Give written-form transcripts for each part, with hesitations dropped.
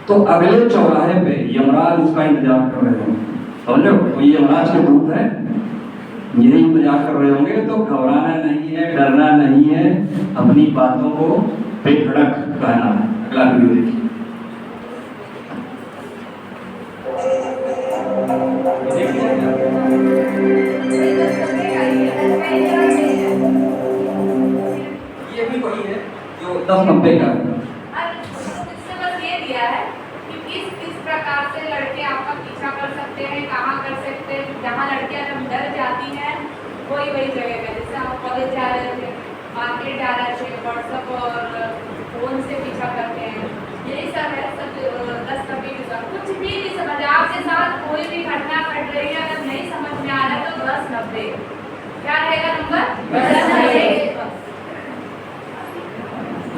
तो अगले चौराहे पे यमराज उसका इंतजार कर रहे होंगे, समझ लो, तो ये यमराज के दूत है, यही इंतजार कर रहे होंगे। तो घबराना नहीं है, डरना नहीं है, अपनी बातों को बेधड़क कहना है। अगला वीडियो देखिए। ये भी वही है जो 10-90 का है। प्रकार से लड़के आपका पीछा कर सकते हैं, कहाँ कर सकते हैं, जहाँ लड़कियाँ जब डर जाती हैं वही जगह है। जैसे हम कॉलेज जा रहे थे, मार्केट जा रहे थे, व्हाट्सएप और फोन से पीछा करते हैं, यही सब है। सब 10-90 कुछ भी नहीं समझ, आपके साथ कोई भी घटना घट रही है, अगर नहीं समझ में आ रहा तो 10-90 क्या रहेगा नंबर 10-90।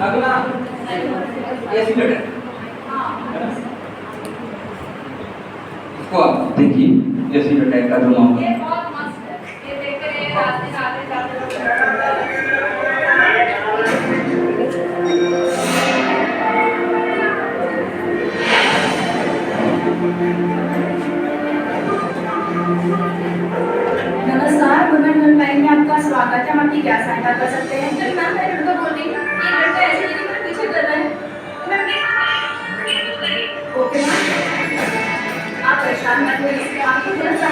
अगला इसको आप देखिए, एसिड अटैक का जो मामला, ये बहुत मस्त है, ये देख रहे रास्ते जाते नमस्कार, वुमेन हेल्पलाइन में आपका स्वागत है। हम आपकी क्या सहायता कर सकते हैं? जब मैम मैं लड़का बोल रही हूँ, ये लड़का ऐसे नहीं मेरे पीछे कर रहा है। ओके मैम, आप परेशान मत होइए, आपको तुरंत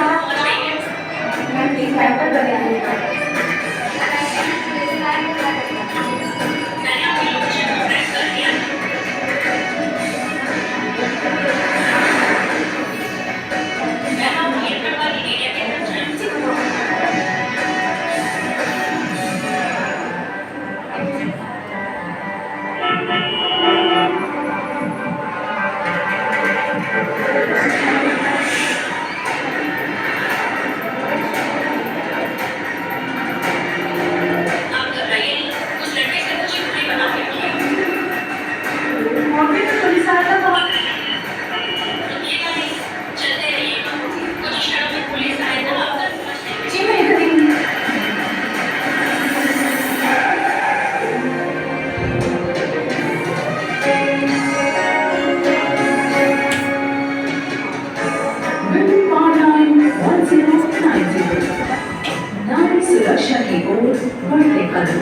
मैं प्लीज हेल्प कर रही सुरक्षा की ओर बढ़ते कदम।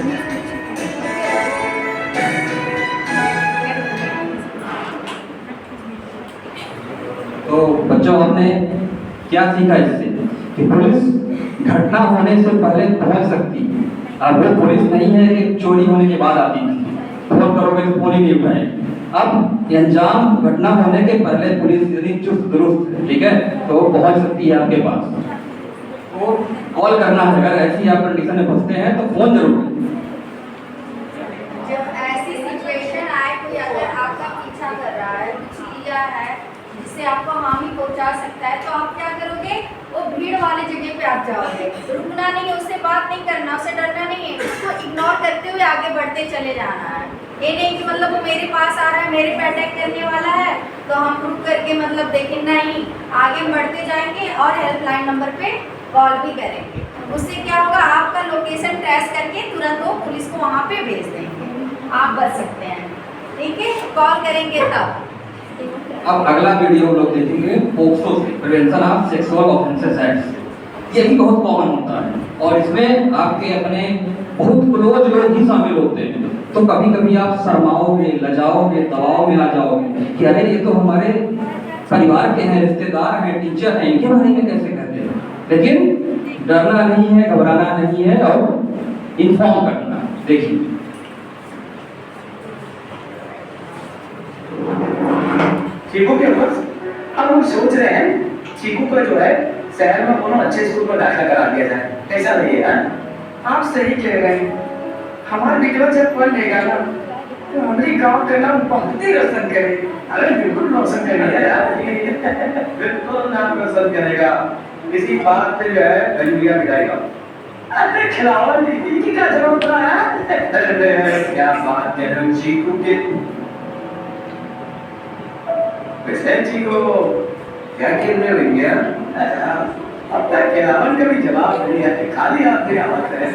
तो बच्चों आपने क्या सीखा इससे कि पुलिस घटना होने से पहले पहुंच सकती है। अब वो पुलिस नहीं है कि चोरी होने के बाद आती थी, फोन करोगे तो फोन ही नहीं उठाएगी। अब अंजाम घटना होने के पहले पुलिस यदि चुस्त दुरुस्त है, ठीक है, तो वो पहुंच सकती है आपके पास। तो कॉल करना है, अगर ऐसी आप कंडीशन में फंसते हैं तो फोन जरूर करें। जब ऐसी सिचुएशन आए, कोई अगर आपका पीछा कर रहा है, चिड़िया है जिससे आपको हानि पहुंचा सकता है, तो आप क्या करोगे? वो भीड़ वाले जगह पे आप जाओगे। रुकना नहीं है, उससे बात नहीं करना, उससे डरना नहीं है, उसको इग्नोर करते हुए आगे बढ़ते चले जाना है। ये नहीं कि मतलब वो मेरे पास आ रहा है, मेरे पे अटैक करने वाला है तो हम रुक करके मतलब देखें, नहीं, आगे बढ़ते जाएंगे और हेल्पलाइन नंबर पे कॉल भी करेंगे। उससे क्या होगा, आपका लोकेशन ट्रेस करके तुरंत वो पुलिस को वहाँ पे भेज देंगे, आप बच सकते हैं। ठीक है, कॉल करेंगे तब। अब अगला वीडियो लोग देखेंगे पोक्सो से, prevention of sexual offences act. ये भी बहुत कॉमन होता है और इसमें आपके अपने बहुत क्लोज लोग ही शामिल होते हैं। तो कभी कभी आप शर्माओगे, लजाओगे, दबाव में आ जाओगे कि अरे ये तो हमारे परिवार के हैं, रिश्तेदार हैं, टीचर हैं, इनके बारे में कैसे कहते हैं। लेकिन डरना नहीं है, घबराना नहीं है और इन्फॉर्म करना। देखिए, चीकू के ऊपर अब हम सोच रहे हैं चीकू को जो है शहर में कोनो अच्छे स्कूल में दाखिला करा दिया जाए, कैसा लगेगा? आप सही कह रहे हैं। हमारा बेटवा जब पढ़ लेगा ना तो हमारे गांव का नाम बहुत ही रोशन करेगा। अरे बिल्कुल रोशन करेगा यार, बिल्कुल नाम रोशन करेगा। इसी बात पे जो है गलिया बिठाएगा। अरे खिलावा नीति की क्या जरूरत है? क्या बात है हम चीकू के। वैसे चीकू क्या खेल रहे हो भैया? अब तक खिलावन का भी जवाब नहीं है, खाली हाथ में आवाज है।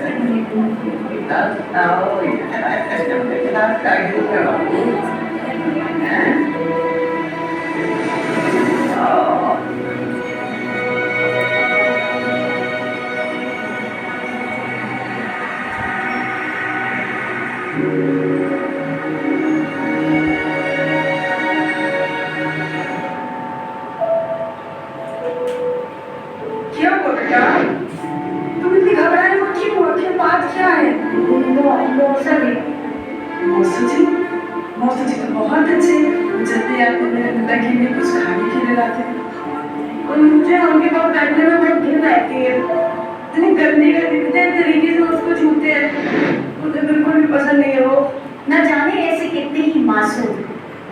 चले जाते हैं और मुझे उनके पास बैठने में बहुत घिन रहती है। इतनी गंदी गंदे तरीके से उसको छूते हैं, मुझे बिल्कुल भी पसंद नहीं है वो। न जाने ऐसे कितने ही मासूम,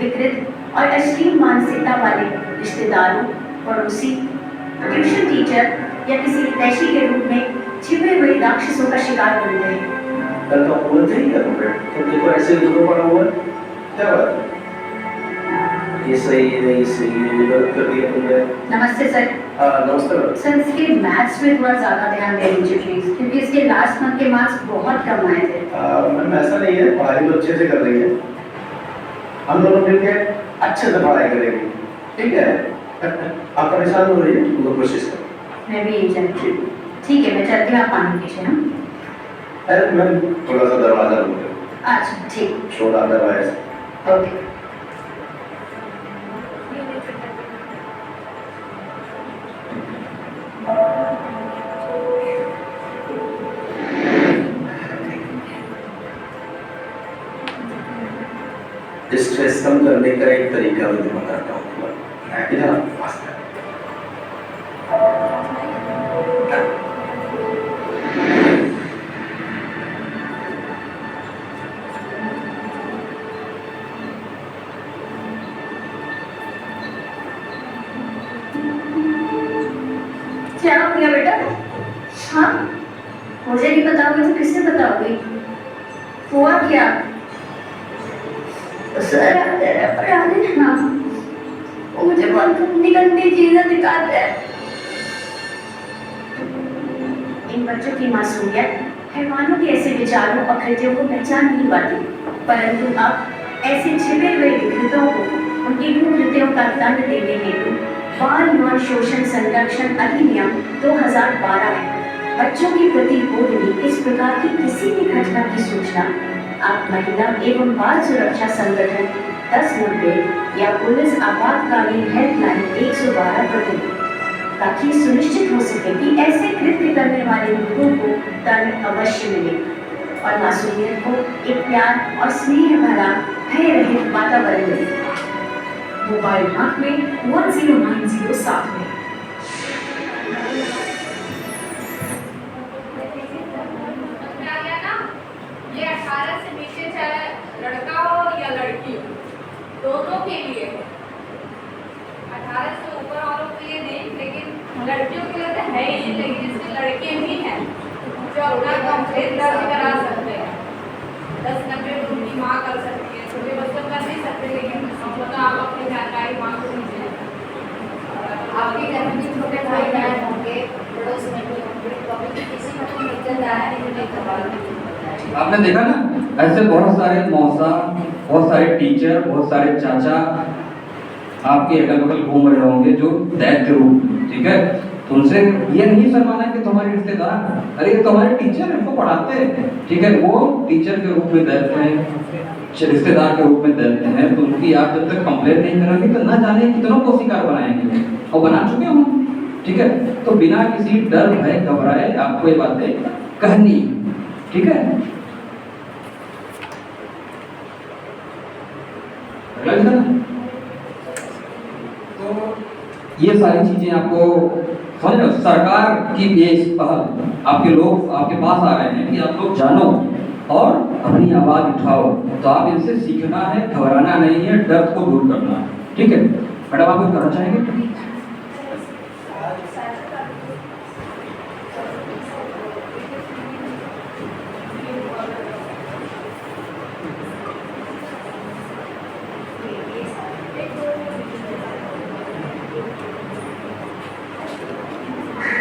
विकृत और अश्लील मानसिकता वाले रिश्तेदारों, पड़ोसी, ट्यूशन टीचर या किसी हितैषी के रूप में छिपे हुए राक्षसों का शिकार बन गए। कल तो बोलते ही करूँगा, तुम देखो ऐसे ही पड़ा हुआ है, क्या बात है? ये सही है, नहीं सही है, गलत कर दिया तुमने। नमस्ते सर। नमस्कार। सर इसके मैथ्स में थोड़ा ज़्यादा ध्यान दे दीजिए प्लीज, क्योंकि इसके लास्ट मंथ के मार्क्स बहुत कम आए थे। मैम ऐसा नहीं है, पढ़ाई तो अच्छे से कर रही है, हम दोनों मिलके अच्छे से पढ़ाई करेंगे, ठीक है? आप परेशान हो रही है, तुम कोशिश करो। मैं भी यही चाहती हूँ। ठीक है, मैं चलती हूँ, आप पानी पीछे। हम अरे मैम थोड़ा सा दरवाजा खोलो। अच्छा ठीक। शोर आता है बाहर से। ओके। स्ट्रेस कम करने का एक तरीका मैं तुम्हें बताता हूँ। इधर आओ, पास में। क्या हो गया बेटा? हाँ, मुझे नहीं बताओगे तो किससे बताओगी? हुआ क्या? सर पढ़ाने ना, वो मुझे बहुत गंदी गंदी चीजें दिखाते हैं। इन बच्चों की मासूमियत हैवानों के ऐसे विचारों और कृत्यों को पहचान नहीं पाती, परंतु अब ऐसे छिपे हुए विकृतों को उनकी कृत्यों का दंड देने हेतु बाल यौन शोषण संरक्षण अधिनियम 2012 है। बच्चों के प्रति हो रही इस प्रकार की किसी भी घटना की सूचना आप महिला एवं बाल सुरक्षा संगठन 1090 या पुलिस आपातकालीन हेल्पलाइन 112 पर दें, ताकि सुनिश्चित हो सके कि ऐसे कृत्य करने वाले लोगों को दंड अवश्य मिले और मासूमियत को एक प्यार और स्नेह भरा भय रहित वातावरण मिले। मोबाइल नंबर में 1090 साथ में। क्या गया ना, ये 18 से नीचे चाहे लड़का हो या लड़की हो, दोनों के लिए है। 18 से ऊपर वालों के लिए नहीं, लेकिन लड़कियों के लिए तो है ही, लेकिन इसमें लड़के भी हैं जो अपना कंप्लेंट दर्ज करा सकते हैं। 1090 में उनकी माँ कर सकती है, छोटे बच्चों कर नहीं सकते, लेकिन हम लोग आप अपनी जानकारी माँ को दीजिए। आपके घर में भी छोटे भाई बहन होंगे, पड़ोस में भी होंगे, तो अभी किसी को भी रिश्तेदार है जो नहीं खबर। आपने देखा ना, ऐसे बहुत सारे मौसा, बहुत सारे टीचर, बहुत सारे चाचा आपके अगल बगल घूम रहे होंगे जो दैत्य रूप, ठीक है? तो उनसे ये नहीं शर्माना कि तुम्हारे रिश्तेदार, अरे ये तुम्हारे टीचर हमको पढ़ाते हैं, ठीक है? वो टीचर के रूप में दैत्य हैं, रिश्तेदार के रूप में दैत्य हैं, तो उनकी आप जब तक कंप्लेंट नहीं करोगे तो ना जाने कितनों को शिकार बनाएंगे, और बना चुके हो, ठीक है? तो बिना किसी डर भय घबराए आपको ये बातें कहनी, ठीक है? तो ये सारी चीजें आपको समझ लो, सरकार की ये पहल आपके लोग आपके पास आ रहे हैं कि आप लोग जानो और अपनी आवाज उठाओ। तो आप इनसे सीखना है, घबराना नहीं है, डर को दूर करना है, ठीक है? मैडम आप कुछ कहना चाहेंगे?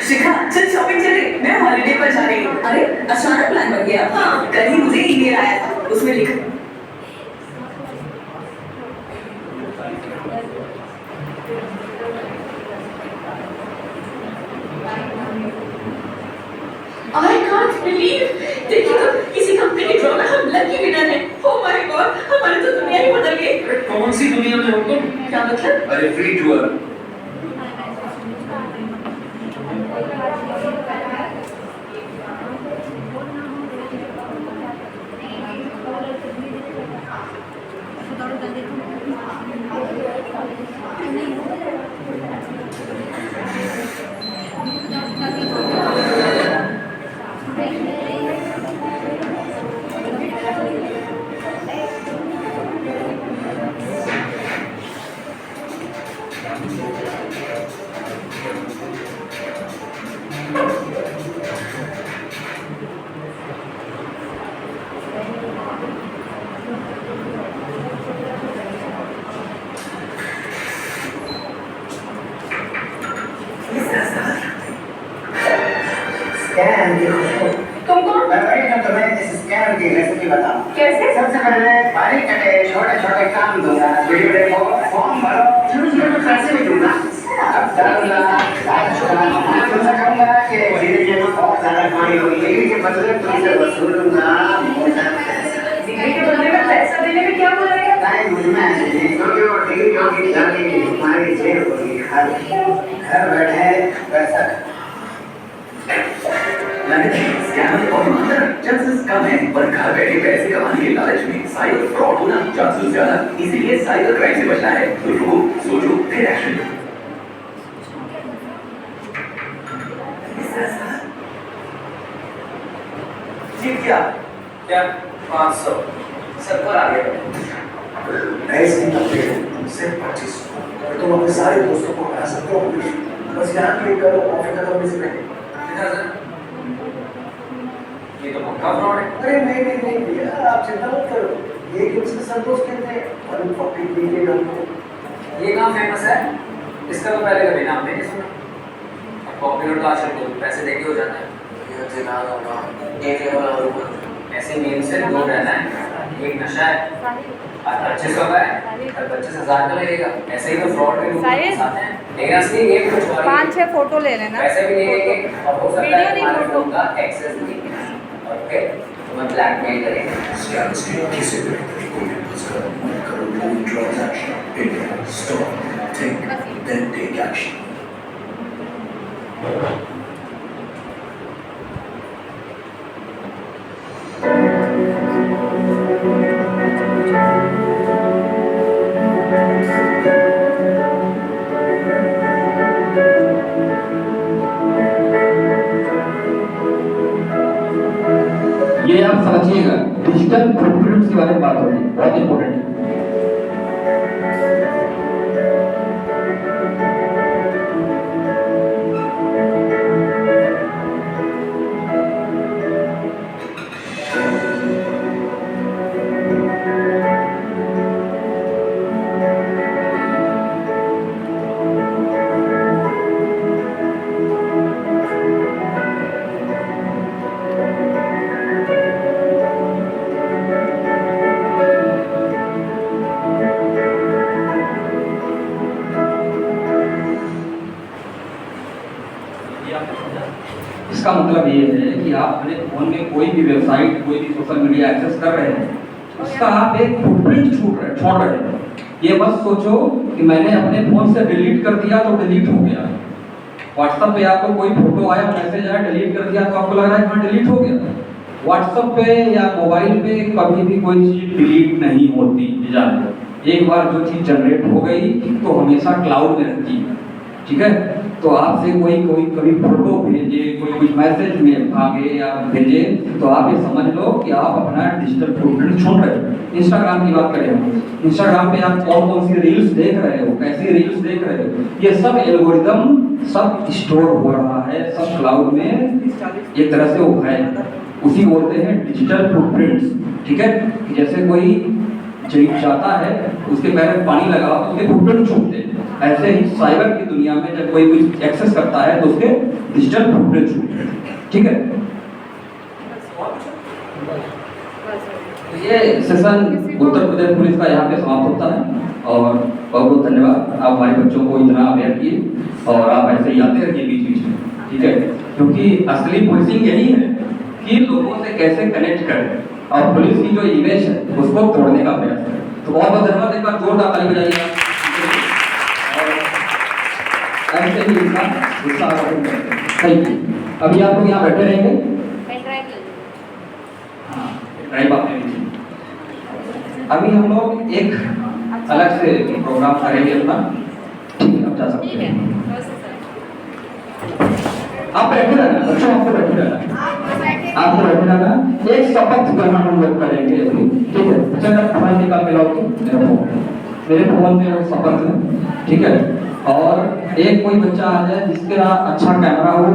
शिखा चल शॉपिंग चले, मैं हॉलिडे पर जा रही हूँ। अरे अचानक प्लान बन गया। हाँ, कल ही मुझे ईमेल आया था, उसमें लिखा I can't believe, देखिए तो किसी कंपनी के ड्रॉ में हम लकी विनर हैं। Oh my God, हमारी तो दुनिया ही बदल गई। कौन सी दुनिया में हो तुम? क्या मतलब? अरे फ्री टूर। पहन के खुश हो। तुम कौन? मैं वही जो तुम्हें इस स्कैम की रेसिपी बताऊं। कैसे? सबसे पहले बारीक कटे छोटे छोटे काम दूंगा, वीडियो देखो, फॉर्म भरो, शुरू शुरू में पैसे भी दूंगा। अब डालूंगा, तुमसे कहूंगा कि धीरे धीरे बहुत ज्यादा कमाई होगी, लेकिन के बदले तुमसे वसूलूंगा मोटा पैसा। डिग्री के बदले में पैसा देने में क्या बुराई है? नहीं मुझ में ऐसी नहीं, क्योंकि वो डिग्री होगी जाने की तुम्हारी जेब होगी खाली, घर बैठे पैसा। चांसेस कम है, पर घर बैठे पैसे कमाने के लालच में साइबर फ्रॉड होना चांसेस ज्यादा। इसीलिए साइबर क्राइम से बचना है तो रुको, सोचो, फिर एक्शन लो। जीत गया क्या? 500 सर्वर आ गया। ऐसे ही करते हो सिर्फ 25। तुम अपने सारे दोस्तों को हरा सकते हो, बस यहाँ क्लिक करो, ऑफर खत्म होने से पहले। ये तो पक्का फ्रॉड है। अरे नहीं भैया, आप चिंता मत करो, ये गेम से संतोष कहते हैं 140 के नाम को। ये काम फेमस है, इसका तो पहले कभी नाम नहीं सुना। अब पॉपुलर तो आजकल तो पैसे देके हो जाता है। ऐसे गेम से दूर रहना है, एक नशा है। 2500 का है, 25,000 का लगेगा। ऐसे ही तो फ्रॉड के लोग आते हैं, लेकिन असली गेम कुछ और है। 5-6 फोटो ले लेना। पैसे भी नहीं लेंगे और हो सकता वीडियो है नहीं, हमारे फोटो। फोन का एक्सेस नहीं, और फिर तुम्हें ब्लैकमेल करेंगे। Scams के किसी भी तरीकों में फंसकर मत करो कोई transaction. India stop, think, then take action. ये आप समझिएगा, डिजिटल फुटप्रिंट्स के बारे में बात हो रही है, बहुत इंपॉर्टेंट है। इसका मतलब ये है कि आप अपने फोन में कोई भी वेबसाइट, कोई भी सोशल मीडिया एक्सेस कर रहे हैं, उसका आप एक फुटप्रिंट छोड़ रहे हैं। ये बस सोचो कि मैंने अपने फोन से डिलीट कर दिया तो डिलीट हो गया। व्हाट्सएप पे आपको कोई फोटो आया, मैसेज आया, डिलीट कर दिया तो आपको लग रहा है हाँ डिलीट हो गया। व्हाट्सएप पे या मोबाइल पे कभी भी कोई चीज डिलीट नहीं होती, जान लो। एक बार जो चीज जनरेट हो गई तो हमेशा क्लाउड में रहती है, ठीक है। तो आपसे कोई कभी फोटो भेजे, कोई कुछ मैसेज में भागे या भेजे, तो आप ये समझ लो कि आप अपना डिजिटल फुटप्रिंट छोड़ रहे हो। इंस्टाग्राम की बात करें हम, इंस्टाग्राम पे आप कौन सी रील्स देख रहे हो, कैसी रील्स देख रहे हो, ये सब एल्गोरिदम सब स्टोर हो रहा है, सब क्लाउड में एक तरह से वो है, उसी बोलते हैं डिजिटल फुटप्रिंट्स, ठीक है। जैसे कोई चीज जाता है, उसके पैर में पानी लगा तो उसके फुटप्रिंट छूटते हैं। ऐसे ही साइबर की दुनिया में जब कोई कुछ एक्सेस करता है तो उसके डिजिटल फुटप्रिंट छूटते हैं, ठीक है। तो ये सेशन उत्तर प्रदेश पुलिस का यहाँ पे समाप्त होता है और बहुत बहुत धन्यवाद। आप हमारे बच्चों को इतना अवेयर किए और आप ऐसे ही आते रहिए बीच बीच में, ठीक है। क्योंकि असली पुलिसिंग यही है कि लोगों से कैसे कनेक्ट करें और पुलिस की जो इमेज है उसको तोड़ने का प्रयास है। तो बहुत बहुत धन्यवाद, एक बार जोरदार ताली बजाइए। और ऐसे ही इनका उत्साह बढ़ेगा। Thank you. अभी आप लोग यहाँ बैठे रहेंगे, ड्राइव आप ले लीजिए। अभी हम लोग एक अलग से प्रोग्राम करेंगे अपना, ठीक है, आप जा सकते हैं। आप बैठे रहना बच्चों, आपको बैठे रहना, आपको बैठे रहना। एक शपथ ग्रहण हम लोग करेंगे अभी, ठीक है। चलो हमारे निकाल के लाओ मेरे फोन में वो शपथ है, ठीक है। और एक कोई बच्चा आ जाए जिसका अच्छा कैमरा हो,